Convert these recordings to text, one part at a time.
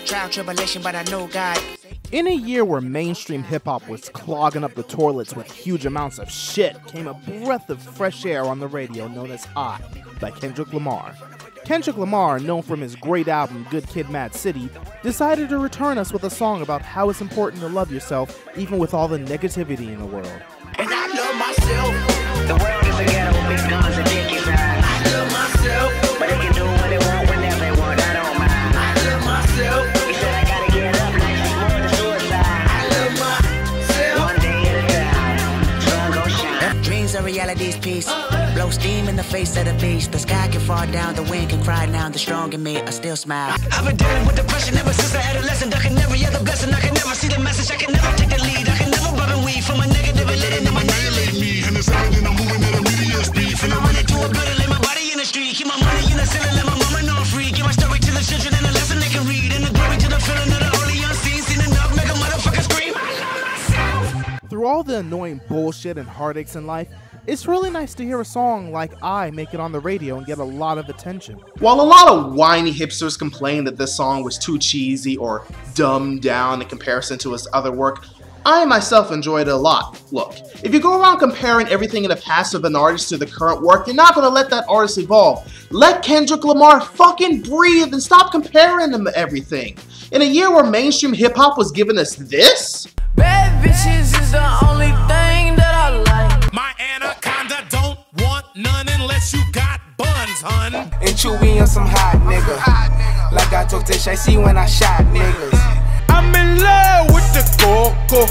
trial, tribulation, but I know God. In a year where mainstream hip-hop was clogging up the toilets with huge amounts of shit, came a breath of fresh air on the radio known as I by Kendrick Lamar. Kendrick Lamar, known from his great album Good Kid, Mad City, decided to return us with a song about how it's important to love yourself even with all the negativity in the world. And I love myself. The world is a ghetto with big guns and dick inside. I love myself. But they can do what they want whenever they want. I don't mind. I love myself. He said I gotta get up. Life is more than suicide. I love myself. One day at a time. Sun gon' shine. Dreams are reality's piece. Blow steam in the face of the beast. The sky can fall down, the wind can cry now. The strong in me, I still smile. I've been dealing with depression ever since I adolescent. I can never hear the blessing. I can never see the message. I can never take the lead. I can never rub and weed from a negative and let it annihilate me. And it's everything I'm moving at a medium speed. Finna run into a building, lay my body in the street. Keep my money in the ceiling, let my mama know I'm free. Give my story to the children and a lesson they can read. And the glory to the feeling of the holy unseen. Seen enough, make a motherfucker scream. Through all the annoying bullshit and heartaches in life, it's really nice to hear a song like I make it on the radio and get a lot of attention. While a lot of whiny hipsters complained that this song was too cheesy or dumbed down in comparison to his other work, I myself enjoyed it a lot. Look, if you go around comparing everything in the past of an artist to the current work, you're not gonna let that artist evolve. Let Kendrick Lamar fucking breathe and stop comparing him to everything. In a year where mainstream hip-hop was giving us this? Bad bitches is the only thing that I like. My anaconda don't want none unless you got buns, hun. And Chewy on some hot nigga. Like I told Tish, I see when I shot niggas. I'm in love with the coco.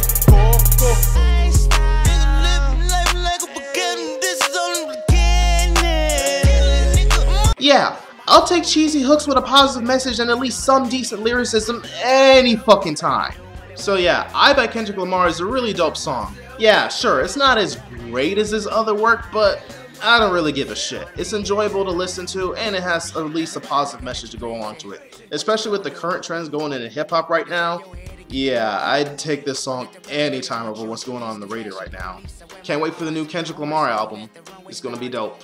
Yeah, I'll take cheesy hooks with a positive message and at least some decent lyricism any fucking time. So yeah, I by Kendrick Lamar is a really dope song. Yeah, sure, it's not as great as his other work, but I don't really give a shit. It's enjoyable to listen to, and it has at least a positive message to go along to it. Especially with the current trends going into hip-hop right now, yeah, I'd take this song anytime over what's going on in the radio right now. Can't wait for the new Kendrick Lamar album. It's gonna be dope.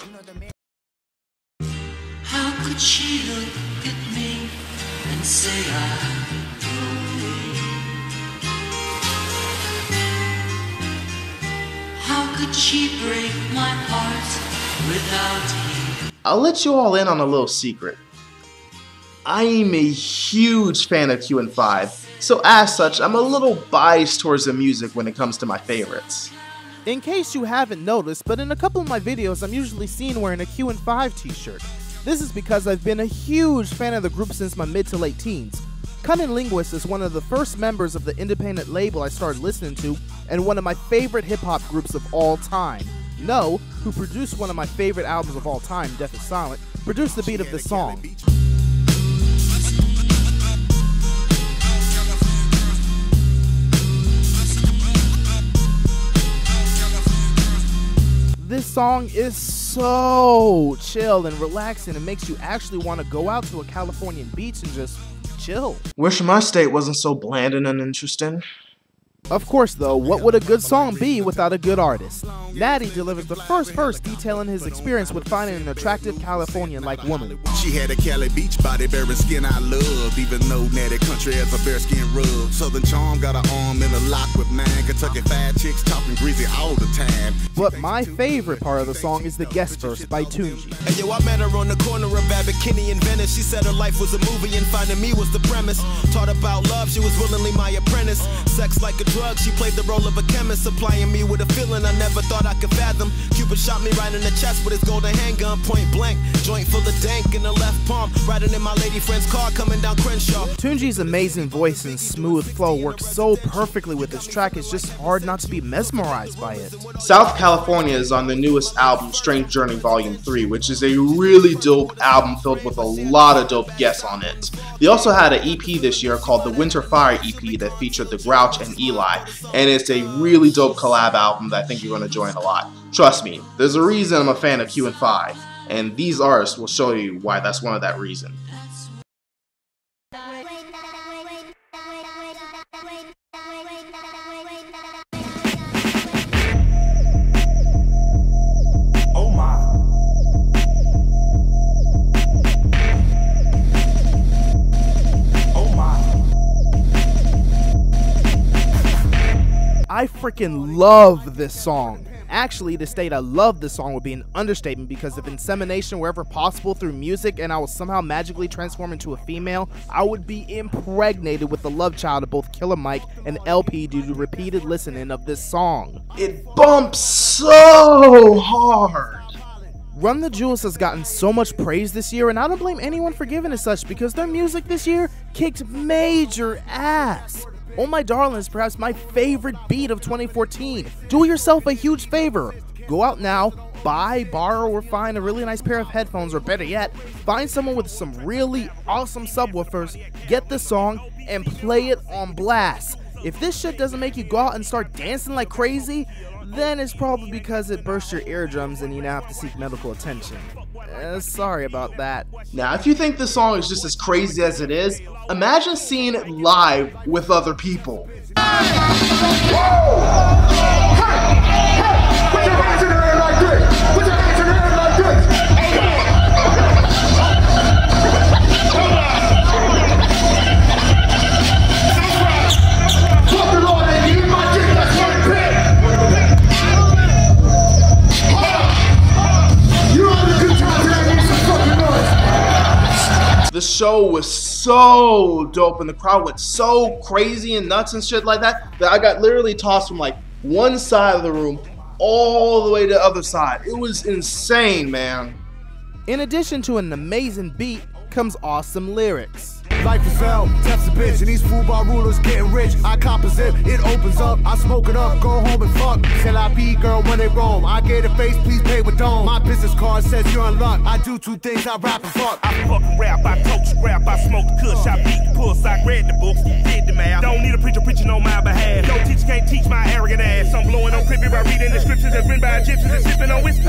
How could she look at me and say I How could she break my heart without you? I'll let you all in on a little secret. I'm a huge fan of Q&5, so as such, I'm a little biased towards the music when it comes to my favorites. In case you haven't noticed, but in a couple of my videos I'm usually seen wearing a Q&5 t-shirt. This is because I've been a huge fan of the group since my mid to late teens. Cunning Linguist is one of the first members of the independent label I started listening to, and one of my favorite hip-hop groups of all time. No, who produced one of my favorite albums of all time, Death is Silent, produced the beat of this song. This song is so chill and relaxing. It makes you actually want to go out to a Californian beach and just chill. Wish my state wasn't so bland and uninteresting. Of course though, what would a good song be without a good artist? Natty delivers the first verse detailing his experience with finding an attractive Californian-like woman. She had a Cali beach body, bearing skin I loved, even though Natty country has a bare skin rub. Southern charm got an arm in a lock with mine, Kentucky fat chicks talking greasy all the time. But my favorite part of the song is the guest verse by Tunji. Hey yo, I met her on the corner of Abbott Kinney and Venice. She said her life was a movie and finding me was the premise. Taught about love, she was willingly my apprentice. Sex like a drug, she played the role of a chemist, supplying me with a feeling I never thought I could fathom. Cupid shot me right in the chest with his golden handgun, point blank. Joint full of dank in the left palm, riding in my lady friend's car coming down Crenshaw. Tunji's amazing voice and smooth flow works so perfectly with this track, it's just hard not to be mesmerized by it. South California is on the newest album, Strange Journey Volume 3, which is a really dope album filled with a lot of dope guests on it. They also had an EP this year called the Winter Fire EP that featured The Grouch and Eli, and it's a really dope collab album that I think you're going to enjoy a lot. Trust me, there's a reason I'm a fan of Q&5, and these artists will show you why that's one of that reason. Oh my. Oh my. I freaking love this song. Actually, to state I love this song would be an understatement, because if insemination were ever possible through music and I was somehow magically transformed into a female, I would be impregnated with the love child of both Killer Mike and LP due to repeated listening of this song. It bumps so hard. Run the Jewels has gotten so much praise this year, and I don't blame anyone for giving it such, because their music this year kicked major ass. Oh My Darling is perhaps my favorite beat of 2014. Do yourself a huge favor. Go out now, buy, borrow, or find a really nice pair of headphones, or better yet, find someone with some really awesome subwoofers, get the song, and play it on blast. If this shit doesn't make you go out and start dancing like crazy, then it's probably because it burst your eardrums and you now have to seek medical attention. Sorry about that. Now, if you think this song is just as crazy as it is, imagine seeing it live with other people. The show was so dope and the crowd went so crazy and nuts and shit like that I got literally tossed from like one side of the room all the way to the other side. It was insane, man. In addition to an amazing beat comes awesome lyrics. Life is hell, death's a bitch, and these football rulers getting rich. I composite, it opens up, I smoke it up, go home and fuck. Till I be girl when they roam. I gave a face, please pay with dome. My business card says you're in luck. I do two things, I rap and fuck. I fucking rap, I coach rap, I smoke the kush, I beat the puss, I read the books, did the math. Don't need a preacher preaching on my behalf. No teacher can't teach my arrogant ass. I'm blowing on crippy by reading the scriptures that's written by Egyptians and sipping on whiskey.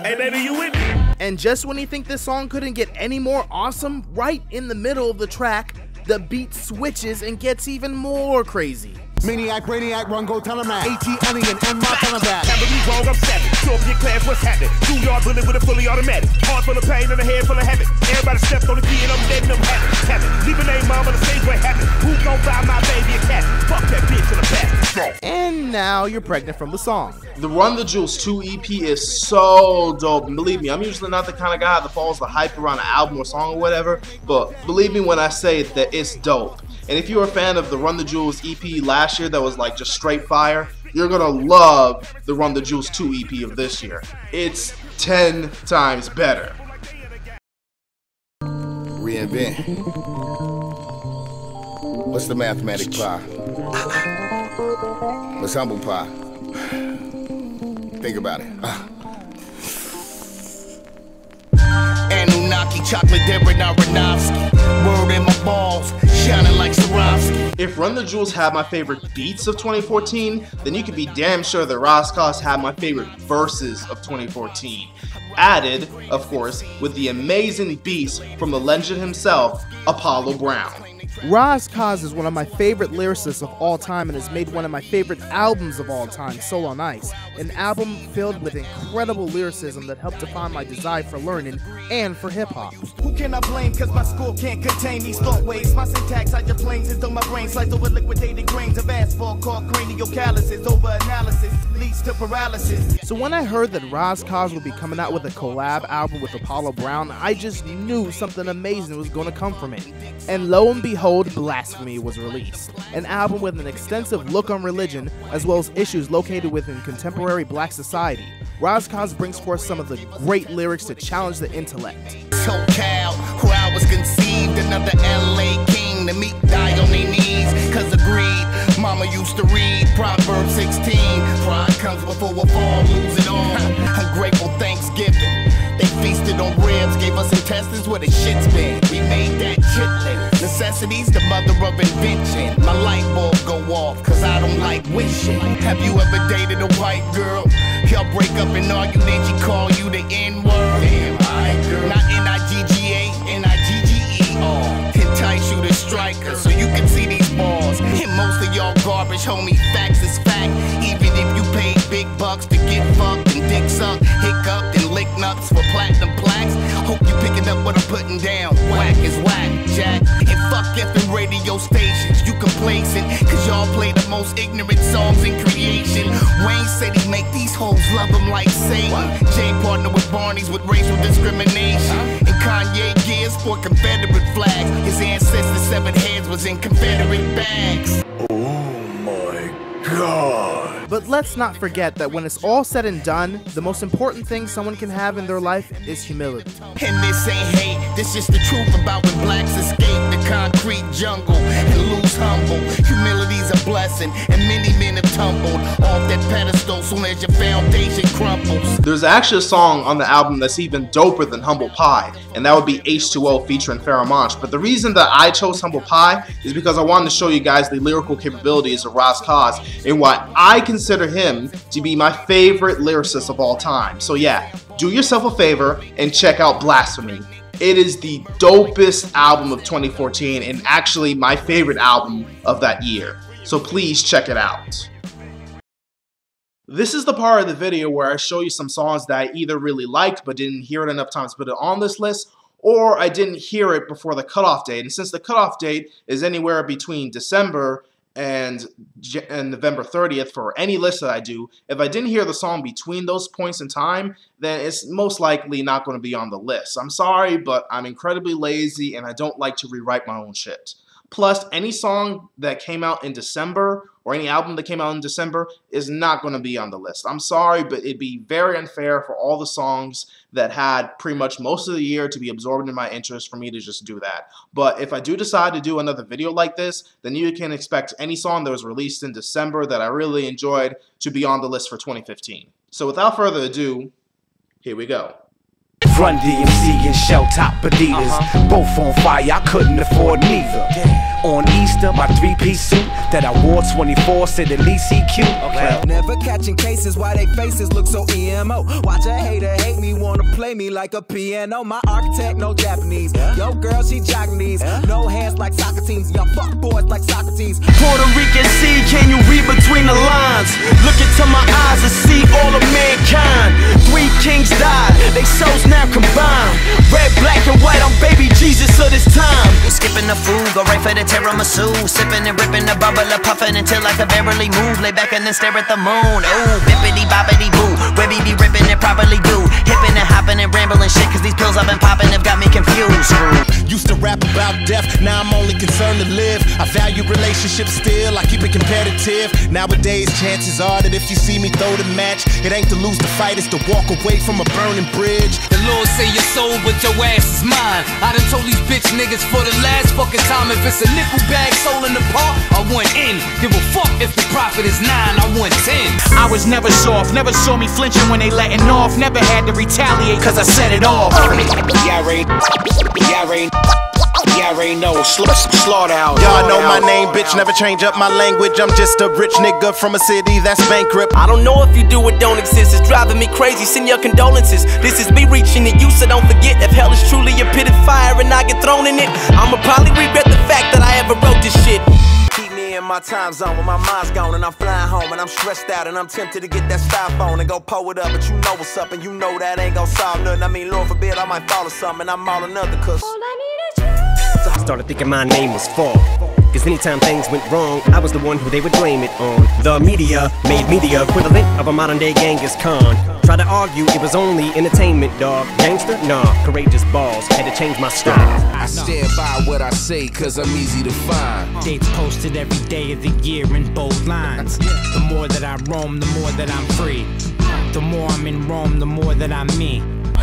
Hey baby, you with me? And just when you think this song couldn't get any more awesome, right in the middle of the track, the beat switches and gets even more crazy. Maniac, brainiac, run, go tell him that. AT, alien, and my tell him that. Can't believe wrong, I'm savage. Show up your class, what's happening? 2-yard bullet with a fully automatic. Heart full of pain and a head full of habit. Everybody stepped on the key and I'm dead and I'm happy. Leave a name, mom, on the stage where it happened. Who gon' buy my baby a cat? Fuck that bitch in the back. And now you're pregnant from the song. The Run the Jewels 2 EP is so dope, and believe me, I'm usually not the kind of guy that follows the hype around an album or song or whatever, but believe me when I say that it's dope. And if you're a fan of the Run the Jewels EP last year that was like just straight fire, you're gonna love the Run the Jewels 2 EP of this year. It's 10 times better. Reinvent. What's the mathematic pi? What's humble pie? Think about it. Anunnaki, chocolate Deborah Aronofsky. Word in my balls, shining like Swarovski. If Run the Jewels had my favorite beats of 2014, then you could be damn sure that Roscos had my favorite verses of 2014. Added, of course, with the amazing beats from the legend himself, Apollo Brown. Raz Kaz is one of my favorite lyricists of all time and has made one of my favorite albums of all time, Soul on Ice, an album filled with incredible lyricism that helped define my desire for learning and for hip-hop. Who can I blame, cause my school can't contain these thought waves. My syntax hydroplanes until my brain slides over liquidated grains of asphalt called cranial calluses. Over analysis leads to paralysis. So when I heard that Raz Kaz would be coming out with a collab album with Apollo Brown, I just knew something amazing was going to come from it. And lo and behold, Blasphemy was released, an album with an extensive look on religion as well as issues located within contemporary black society. Raz Kaz brings forth some of the great lyrics to challenge the intellect. SoCal, where I was conceived, another LA king, the meek die on their knees, cause of greed. Mama used to read Proverbs 16, pride comes before a fall, lose it all. Ungrateful Thanksgiving, they feasted on ribs, gave us intestines where the shit's been. We made that chitlin. Necessity's the mother of invention. My light bulb go off, cause I don't like wishing. Have you ever dated a white girl? Y'all break up and argue, then she call you the N-word. Damn, alright, girl. Not N-I-G-G-A, N-I-G-G-E. Entice you to strike her so you can see these balls. And most of y'all garbage, homie, facts is fact. Even if you paid big bucks to get fucked and dick sucked, hiccuped and lick nuts for platinum plaques. Hope you picking up what I'm putting down. Whack is whack, Jack. And fuck FM radio stations, you complacent, cause y'all play the most ignorant songs and said he make these hoes love him like Satan. Jay partnered with Barney's with racial discrimination. And Kanye gears for Confederate flags. His ancestors' 7 heads was in Confederate bags. Oh my God. But let's not forget that when it's all said and done, the most important thing someone can have in their life is humility. And this ain't hate, this is the truth about when blacks escape the concrete jungle and lose humble. Humility's a blessing, and many men have tumbled off that pedestal soon as your foundation crumbles. There's actually a song on the album that's even doper than Humble Pie, and that would be H2O featuring Pharoah Monch. But the reason that I chose Humble Pie is because I wanted to show you guys the lyrical capabilities of Ras Kass and why I consider him to be my favorite lyricist of all time. So yeah, do yourself a favor and check out Blasphemy. It is the dopest album of 2014 and actually my favorite album of that year. So please check it out. This is the part of the video where I show you some songs that I either really liked but didn't hear it enough times to put it on this list, or I didn't hear it before the cutoff date. And since the cutoff date is anywhere between December and November 30th for any list that I do, if I didn't hear the song between those points in time, then it's most likely not going to be on the list. I'm sorry, but I'm incredibly lazy and I don't like to rewrite my own shit. Plus, any song that came out in December or any album that came out in December is not going to be on the list. I'm sorry, but it'd be very unfair for all the songs that had pretty much most of the year to be absorbed in my interest for me to just do that. But if I do decide to do another video like this, then you can expect any song that was released in December that I really enjoyed to be on the list for 2015. So without further ado, here we go. Run DMC and shell top Adidas, both on fire, I couldn't afford neither. On Easter, my 3-piece suit that I wore 24 said at least he cute. Never catching cases, why they faces look so emo. Watch a hater hate me, wanna play me like a piano. My architect, no Japanese. Yo girl, she Japanese. No hands like soccer teams, y'all fuck boys like Socrates. Puerto Rican seed, can you read between the lines? Look into my eyes and see all of mankind. 3 kings died, they souls now combined. Red, black, and white, I'm baby Jesus of this time. Skipping the food, go right for the tiramisu. Sipping and ripping the bubble, puffing until I can barely move. Lay back and then stare at the moon. Ooh, bippity boppity boo. Where we be ripping it properly do. Hipping and hopping and rambling shit, cause these pills I've been popping have got me confused. Used to rap about death, now I'm only concerned to live. I value relationships still, I keep it competitive. Nowadays, chances are that if you see me throw the match, it ain't to lose the fight, it's to walk away from a burning bridge. The Lord say your soul, but your ass is mine. I done told these bitch niggas for the last fucking time, if it's a nickel bag sold in the park, I want in. Give a fuck if the profit is 9, I want 10. I was never soft, never saw me flinching when they letting off. Never had to retaliate cause I set it off. Y'all already know, slaughterhouse. Y'all know my name, bitch, never change up my language. I'm just a rich nigga from a city that's bankrupt. I don't know if you do or don't exist, it's driving me crazy, send your condolences. This is me reaching to you, so don't forget, if hell is truly a pit of fire and I get thrown in it, I'ma probably regret the fact that I ever wrote this shit. Keep me in my time zone when my mind's gone and I'm flying home and I'm stressed out and I'm tempted to get that styrofoam and go pull it up, but you know what's up and you know that ain't gon' solve nothing. I mean, Lord forbid I might fall or something and I'm all another cause I started thinking my name was Fog, cause anytime things went wrong, I was the one who they would blame it on. The media made me the equivalent of a modern day Genghis Khan. Tried to argue it was only entertainment, dog. Gangster? Nah, courageous balls, had to change my style. I stand by what I say cause I'm easy to find. Dates posted every day of the year in bold lines. The more that I roam, the more that I'm free. The more I'm in Rome, the more that I'm me.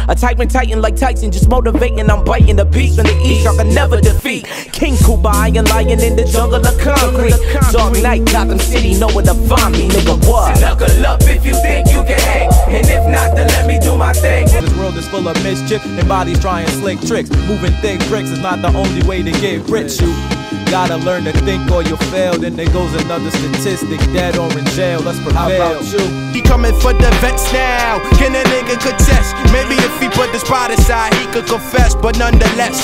A tyrant titan like Tyson, just motivating, I'm biting the beast in the east, I can never defeat. King Kubai and lion in the jungle of concrete. Dark night, Gotham City, know where to find me, nigga, what? Knuckle up if you think you can hang, and if not, then let me do my thing. This world is full of mischief, and bodies trying slick tricks. Moving thick bricks is not the only way to get rich, you gotta learn to think or you'll fail. Then there goes another statistic, dead or in jail, let's prevail. How about you? He coming for the vets now, can a nigga contest? Maybe if he put the spot aside, he could confess, but nonetheless,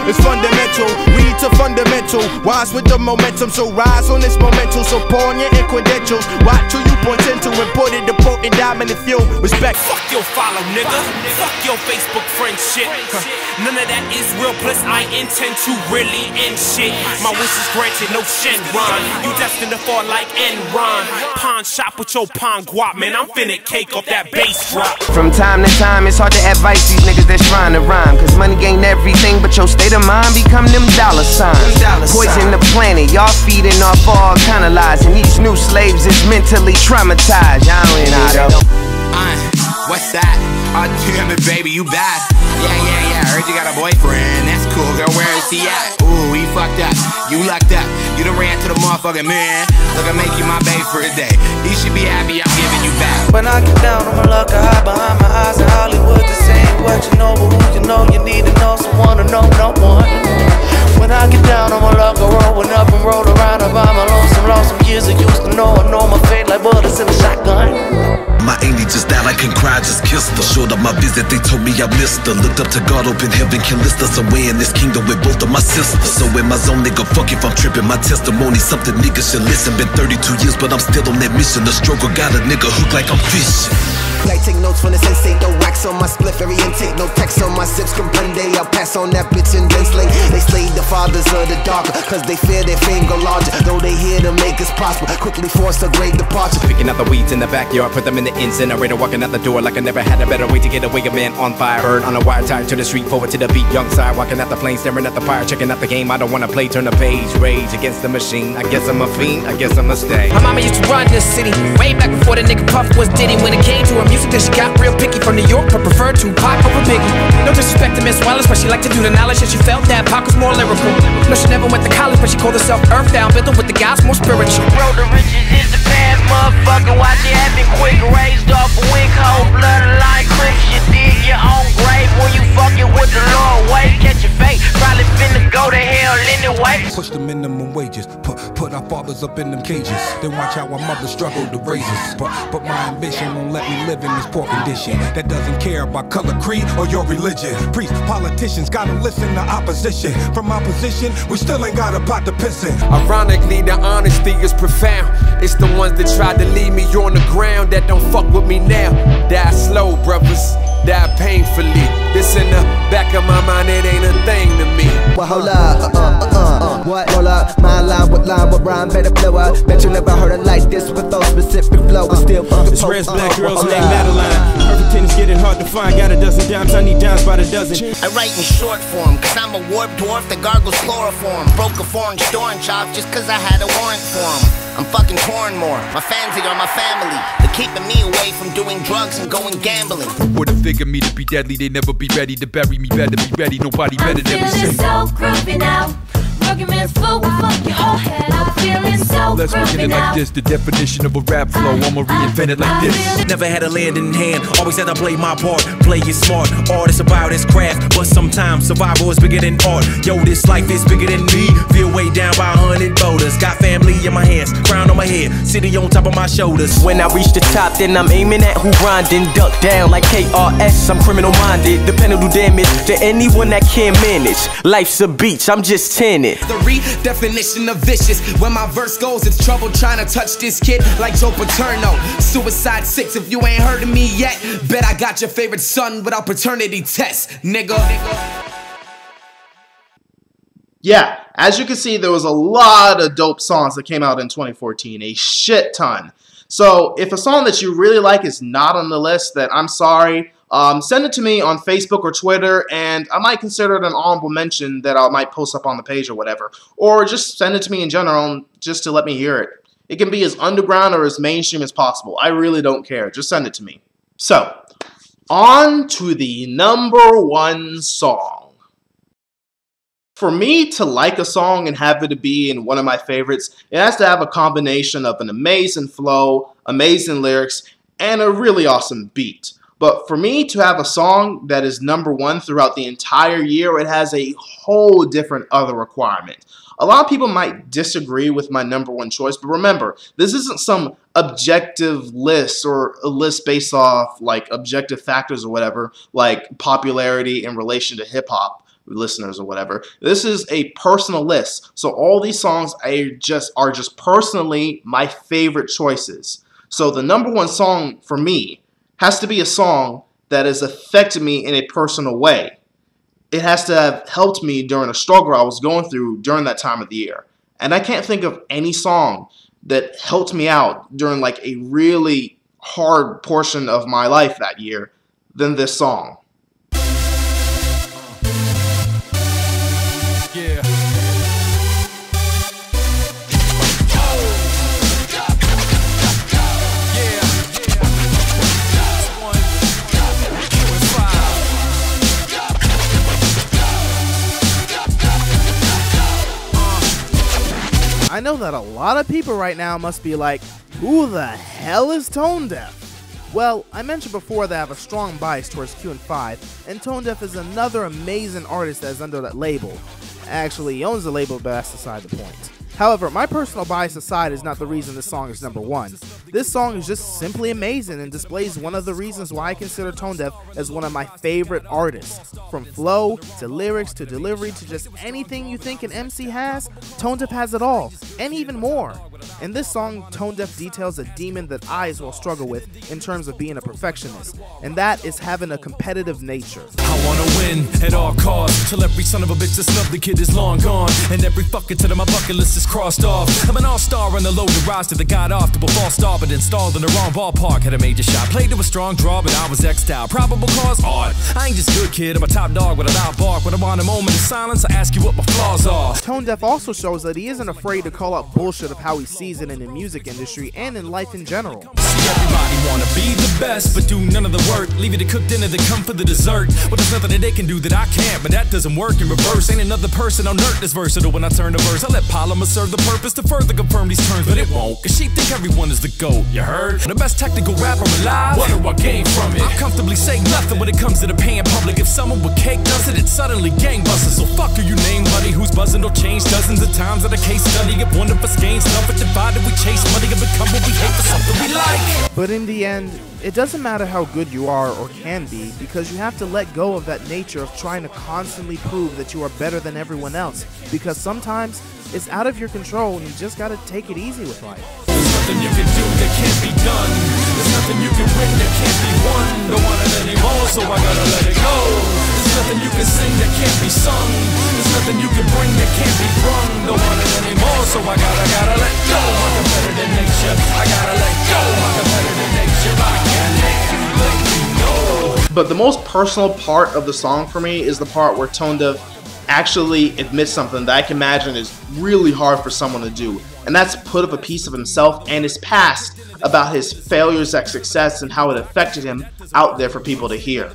it's fundamental, read to fundamental. Wise with the momentum, so rise on this momentum. So pawn your credentials, watch who you point into and put it to potent diamond if you respect. Fuck your follow, nigga. Fuck your Facebook friend shit. None of that is real, plus I intend to really end shit. My wishes granted, no shin run. You destined to fall like Enron. Pawn shop with your pawn guap, man. I'm finna cake off that bass drop. From time to time, it's hard to advise these niggas that's trying to rhyme. Cause money ain't everything, but your state of mind become them dollar signs. Poison the planet, y'all feeding off all kind of lies. And each new slaves is mentally traumatized. Y'all ain't know. What's that? Oh damn it, baby, you bad. Yeah, heard you got a boyfriend. That's cool, girl, where is he at? Ooh, he fucked up, you lucked up. You done ran to the motherfucking man. Look, I make you my babe for a day. You should be happy I'm giving you back. When I get down, I'ma look hide behind my eyes in Hollywood to say what you know, but who you know, you need to know someone to know no one. When I get down, I'ma look rolling up and roll around by my lonesome, lost some years I used to know. I know my fate like bullets in a shotgun. My auntie just died, I can cry, just kissed her. Showed up my visit, they told me I missed her. Looked up to God, open heaven, can list us away in this kingdom with both of my sisters. So in my zone, nigga, fuck if I'm tripping. My testimony, something niggas should listen. Been 32 years, but I'm still on that mission. The struggle got a nigga hooked like I'm fishing. Like take notes from the sensei, throw wax on my spliff, every intake, no text on my zips. Come one day I'll pass on that bitch and then slay. They slay the fathers of the darker, cause they fear their fame go larger. Though they here to make us prosper, quickly force a great departure. Picking out the weeds in the backyard, put them in the incinerator. Walking out the door like I never had a better way to get away. A man on fire, bird on a wire, tied to the street, forward to the beat. Young side, walking out the flames, staring at the fire, checking out the game. I don't wanna play, turn the page, rage against the machine. I guess I'm a fiend, I guess I'ma stay. My mama used to run this city way back before the nigga Puff was Diddy. When it came to her music, then she got real picky. From New York, but preferred to Pac over Biggie. No disrespect to Miss Wallace, but she liked to do the knowledge, and she felt that Pac was more lyrical. No, she never went to college, but she called herself Earthbound, building with the guys more spiritual. Road to riches is the path, motherfucker. Watch it happen quick. Raised off a wing, cold blooded like Crips. You dig your own grave when you fucking with the Lord. Wait, catch your fate. Probably finna go to hell anyway. Push the minimum wages, put our fathers up in them cages. Then watch how our mothers struggle to raise us. But my ambition won't let me live in this poor condition. That doesn't care about color, creed, or your religion. Priests, politicians gotta listen to opposition. From my position, we still ain't got a pot to piss in. Ironically, the honesty is profound. It's the ones that tried to leave me on the ground that don't fuck with me now. Die slow, brothers, die painfully. This in the back of my mind, it ain't a thing to me. Well, hold up, what? Hold up, my line with rhyme, better blow up. Bet you never heard it like this with those specific flow. But still, it's rest black girls named Madeline. Everything is getting hard to find. Got a dozen dimes, I need dimes by the dozen. I write in short form, cause I'm a warped dwarf that gargles chloroform. Broke a foreign store and chop just cause I had a warrant for him. I'm fucking torn more. My fans are my family. They're keeping me away from doing drugs and going gambling. Would've figured me to be deadly, they never be ready to bury me. Better be ready, nobody better than me. I'm feeling so groovy now. Arguments full with fuck your whole head. I'm feeling so Let's look at it like this, the definition of a rap flow. I'ma reinvent it like this. Never had a land in hand, always had to play my part. Play it smart, art is about its craft. But sometimes survival is bigger than art. Yo, this life is bigger than me. Feel way down by 100 boulders. Got family in my hands, crown on my head, city on top of my shoulders. When I reach the top, then I'm aiming at who grinding. Duck down like KRS, I'm criminal minded. Depending on damage to anyone that can't manage. Life's a beach, I'm just tenant. The redefinition of vicious. When my verse goes, it's trouble trying to touch this kid like Joe Paterno. Suicide 6, if you ain't heard of me yet, bet I got your favorite son without paternity test, nigga. Yeah, as you can see, there was a lot of dope songs that came out in 2014, a shit ton. So if a song that you really like is not on the list, then I'm sorry. Send it to me on Facebook or Twitter, and I might consider it an honorable mention that I might post up on the page or whatever. Or just send it to me in general, just to let me hear it. It can be as underground or as mainstream as possible. I really don't care. Just send it to me. So, on to the #1 song. For me to like a song and have it to be in one of my favorites, it has to have a combination of an amazing flow, amazing lyrics, and a really awesome beat. But for me to have a song that is #1 throughout the entire year, it has a whole different other requirement. A lot of people might disagree with my #1 choice, but remember, this isn't some objective list or a list based off like objective factors or whatever, like popularity in relation to hip-hop listeners or whatever. This is a personal list, so all these songs are just personally my favorite choices. So the #1 song for me has to be a song that has affected me in a personal way. it has to have helped me during a struggle I was going through during that time of the year. And I can't think of any song that helped me out during like a really hard portion of my life that year than this song. Yeah. I know that a lot of people right now must be like, who the hell is Tone Deaf? Well, I mentioned before that I have a strong bias towards Q&5, and Tone Deaf is another amazing artist that is under that label. Actually, he owns the label, but that's beside the point. However, my personal bias aside is not the reason this song is #1. This song is just simply amazing and displays one of the reasons why I consider Tone Deaf as one of my favorite artists. From flow, to lyrics, to delivery, to just anything you think an MC has, Tone Deaf has it all, and even more. In this song, Tone Deaf details a demon that I as well struggle with in terms of being a perfectionist, and that is having a competitive nature. I wanna win at all costs, till every son of a bitch that snubbed the kid is long gone, and every fucking tit on my bucket list is crossed off. I'm an all-star on the loaded roster that got off to a false star, but installed in the wrong ballpark. Had a major shot, played to a strong draw, but I was X'd out. Probable cause odd. I ain't just good kid, I'm a top dog with a loud bark. When I want a moment of silence, I ask you what my flaws are. Tone Deaf also shows that he isn't afraid to call out bullshit of how he sees it in the music industry and in life in general. See, everybody wanna be the best, but do none of the work. Leave it to cook dinner, then come for the dessert. Well, there's nothing that they can do that I can't, but that doesn't work in reverse. Ain't another person on earth that's versatile when I turn the verse. I let polymer serve the purpose to further confirm these terms, but it won't. Cause sheep think everyone is the GOAT, you heard? The best technical rapper alive, what do I gain from it? I comfortably say nothing when it comes to the paying public. If someone with cake does it, it's suddenly gangbusters. So fuck who you name, buddy, who's buzzing or changed dozens of times at a case study. If one of us gains love, but divided we chase money and become what we hate for something we like. But in the end, it doesn't matter how good you are or can be, because you have to let go of that nature of trying to constantly prove that you are better than everyone else, because sometimes it's out of your control and you just gotta take it easy with life. There's nothing you can do that can't be done. There's nothing you can win that can't be won. Don't want it anymore, so I gotta let it go. There's nothing you can sing that can't be sung. There's nothing you can bring that can't be brung. Don't want it anymore, so I gotta let go. My competitive nature, I gotta let go. My competitive nature, I can't let you know. But the most personal part of the song for me is the part where Tone Deaf actually admits something that I can imagine is really hard for someone to do, and that's put up a piece of himself and his past about his failures at success and how it affected him out there for people to hear.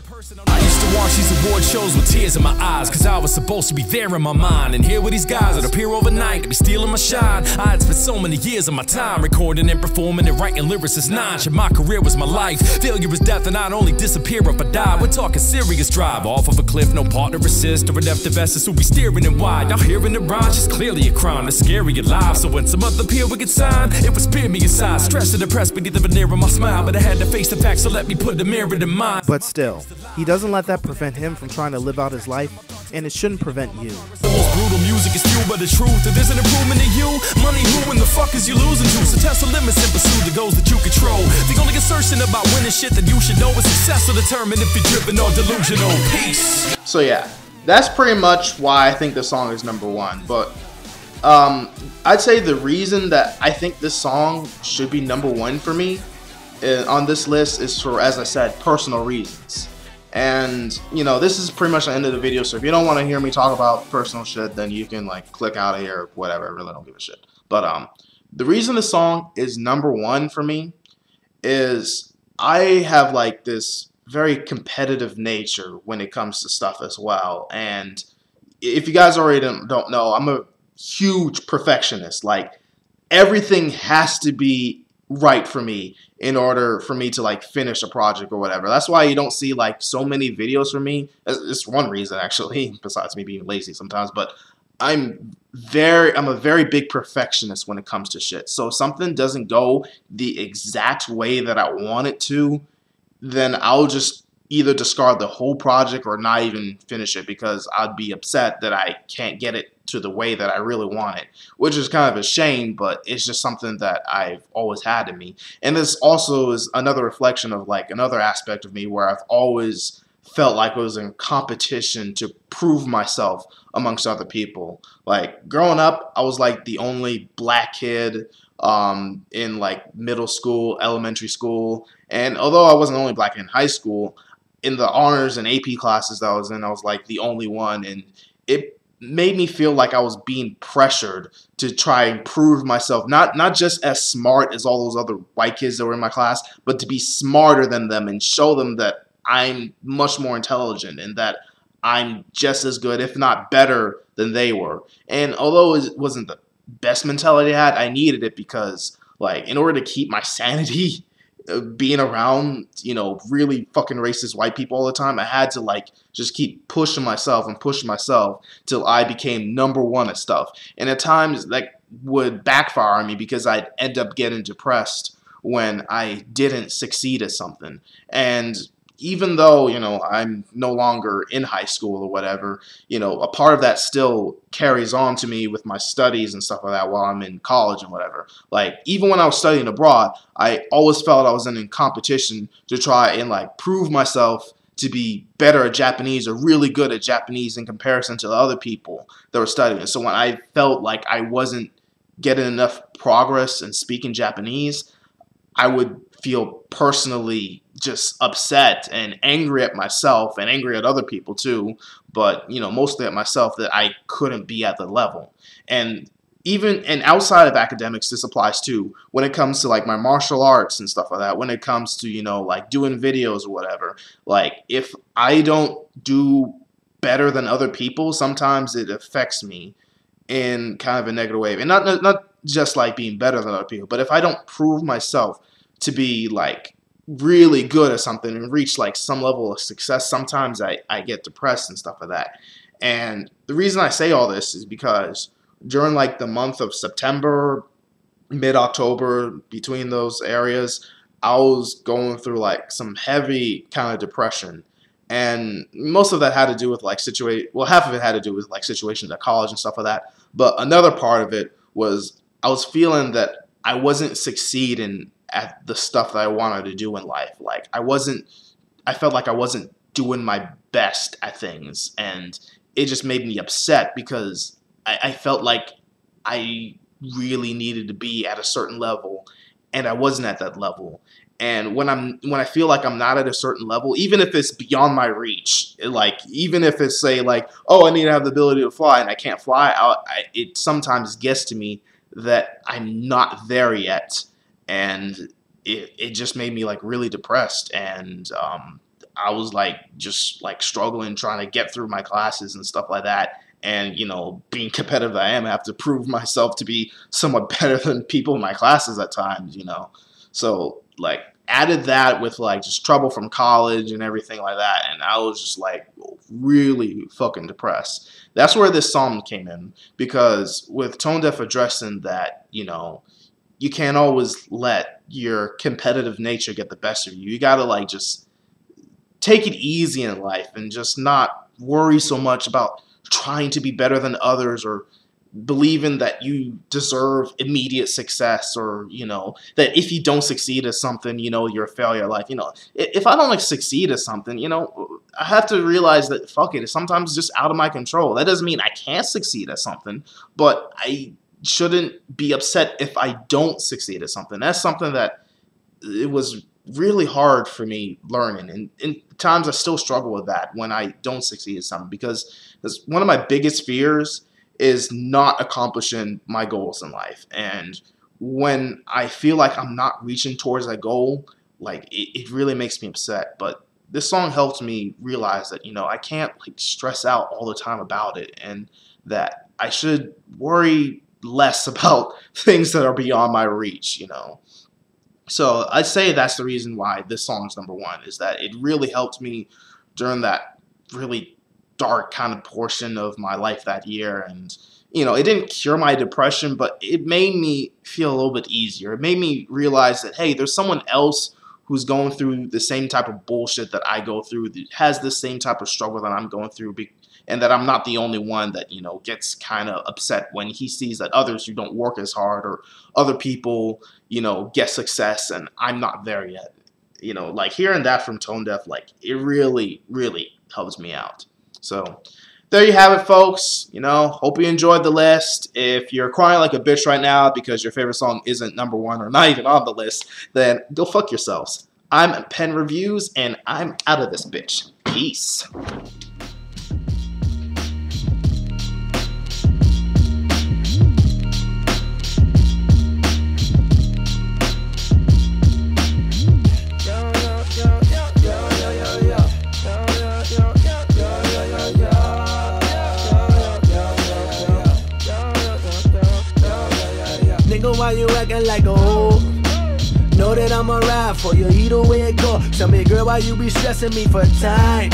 I used to watch these award shows with tears in my eyes, cause I was supposed to be there in my mind, and here were these guys that appear overnight to be stealing my shine. I had spent so many years of my time recording and performing and writing lyrics as nine. Shit, my career was my life. Failure is death, and I'd only disappear if I die. We're talking serious drive, off of a cliff, no partner assist or adaptive essence, who be steering and why. Y'all hearing it rhyme, just clearly a crime, that's scary alive. So when some other peer would get signed, it would spear me aside. Stressed and depressed beneath the veneer of my smile, but I had to face the facts, so let me put the mirror in mine. But still, he doesn't let that prevent him from trying to live out his life, and it shouldn't prevent you. The most brutal music is fueled by the truth. If there's an improvement in you, money, who in the fuck is you losing to? So test the limits and pursue the goals that you control. The only assertion about winning shit that you should know is success will determine if you're driven or delusional. Peace. So yeah, that's pretty much why I think the song is #1. But I'd say the reason that I think this song should be #1 for me on this list is for, as I said, personal reasons. And, you know, this is pretty much the end of the video, so if you don't want to hear me talk about personal shit, then you can, like, click out of here or whatever. I really don't give a shit. But, the reason the song is #1 for me is I have, like, this very competitive nature when it comes to stuff as well. And if you guys already don't know, I'm a huge perfectionist. Like, everything has to be right for me in order for me to like finish a project or whatever. That's why you don't see like so many videos from me. It's one reason actually, besides me being lazy sometimes, but I'm a very big perfectionist when it comes to shit. So if something doesn't go the exact way that I want it to, then I'll just either discard the whole project or not even finish it, because I'd be upset that I can't get it to the way that I really want it, which is kind of a shame, but it's just something that I've always had in me. And this also is another reflection of like another aspect of me where I've always felt like I was in competition to prove myself amongst other people. Like growing up, I was like the only black kid in like middle school, elementary school, and although I wasn't the only black in high school, in the honors and AP classes that I was in, I was like the only one, and it made me feel like I was being pressured to try and prove myself, not just as smart as all those other white kids that were in my class, but to be smarter than them and show them that I'm much more intelligent and that I'm just as good, if not better, than they were. And although it wasn't the best mentality I had, I needed it because, like, in order to keep my sanity, being around, you know, really fucking racist white people all the time, I had to like just keep pushing myself and pushing myself till I became #1 at stuff. And at times that would backfire on me because I'd end up getting depressed when I didn't succeed at something. And even though, you know, I'm no longer in high school or whatever, you know, a part of that still carries on to me with my studies and stuff like that while I'm in college and whatever. Like, even when I was studying abroad, I always felt I was in competition to try and, like, prove myself to be better at Japanese or really good at Japanese in comparison to the other people that were studying. So when I felt like I wasn't getting enough progress in speaking Japanese, I would feel personally just upset and angry at myself and angry at other people too, but, you know, mostly at myself that I couldn't be at the level. And even and outside of academics, this applies too when it comes to like my martial arts and stuff like that, when it comes to, you know, like doing videos or whatever. Like, if I don't do better than other people, sometimes it affects me in kind of a negative way. And not just like being better than other people, but if I don't prove myself to be like really good at something and reach like some level of success, sometimes I get depressed and stuff like that. And the reason I say all this is because during like the month of September, mid-October, between those areas, I was going through like some heavy kind of depression. And most of that had to do with like half of it had to do with like situations at college and stuff like that. But another part of it was I was feeling that I wasn't succeeding at the stuff that I wanted to do in life. Like, I felt like I wasn't doing my best at things, and it just made me upset because I felt like I really needed to be at a certain level, and I wasn't at that level. And when I feel like I'm not at a certain level, even if it's beyond my reach, like even if it's say like, oh, I need to have the ability to fly and I can't fly, it sometimes gets to me that I'm not there yet. And it just made me like really depressed, and I was like just like struggling trying to get through my classes and stuff like that. And, you know, being competitive I have to prove myself to be somewhat better than people in my classes at times, you know. So like added that with like just trouble from college and everything like that, and I was just like really fucking depressed. That's where this song came in, because with Tone Deaf addressing that, you know, you can't always let your competitive nature get the best of you. You gotta like just take it easy in life and just not worry so much about trying to be better than others or believing that you deserve immediate success, or, you know, that if you don't succeed at something, you know, you're a failure at life. You know, if I don't like succeed at something, you know, I have to realize that fuck it, sometimes it's just out of my control. That doesn't mean I can't succeed at something, but I shouldn't be upset if I don't succeed at something. That's something that it was really hard for me learning, and in times I still struggle with that when I don't succeed at something, because one of my biggest fears is not accomplishing my goals in life. And when I feel like I'm not reaching towards that goal, like it really makes me upset. But this song helped me realize that, you know, I can't like stress out all the time about it, and that I should worry less about things that are beyond my reach, you know. So I'd say that's the reason why this song is #1, is that it really helped me during that really dark kind of portion of my life that year. And, you know, it didn't cure my depression, but it made me feel a little bit easier. It made me realize that, hey, there's someone else who's going through the same type of bullshit that I go through, that has the same type of struggle that I'm going through, and that I'm not the only one that, you know, gets kind of upset when he sees that others who don't work as hard or other people, you know, get success and I'm not there yet. you know, like hearing that from Tone Deaf, like it really, really helps me out. So there you have it, folks. You know, hope you enjoyed the list. If you're crying like a bitch right now because your favorite song isn't #1 or not even on the list, then go fuck yourselves. I'm Pen Reviews, and I'm out of this bitch. Peace. Nigga, why you acting like a hoe? Know that I'ma ride for you either way it go. Tell me, girl, why you be stressing me for time?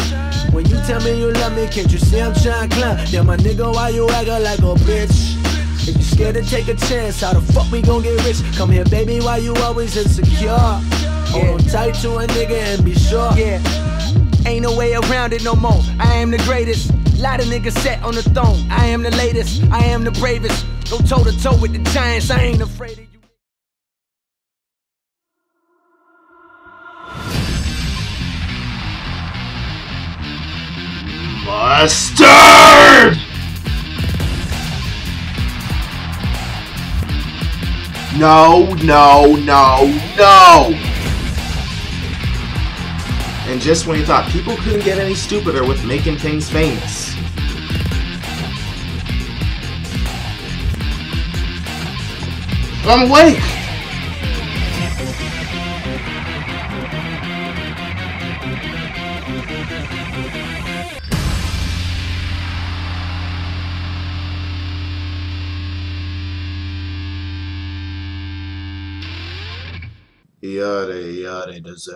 When you tell me you love me, can't you see I'm trying to climb? Yeah, my nigga, why you acting like a bitch? If you scared to take a chance, how the fuck we gon' get rich? Come here, baby, why you always insecure? Hold on tight to a nigga and be sure. Yeah, ain't no way around it no more. I am the greatest. Lot of niggas sat on the throne. I am the latest. I am the bravest. Go toe to toe with the giants. I ain't afraid of you. Mustard! No, no, no, no! And just when you thought people couldn't get any stupider with making things famous. I'm awake! Yare, yare, does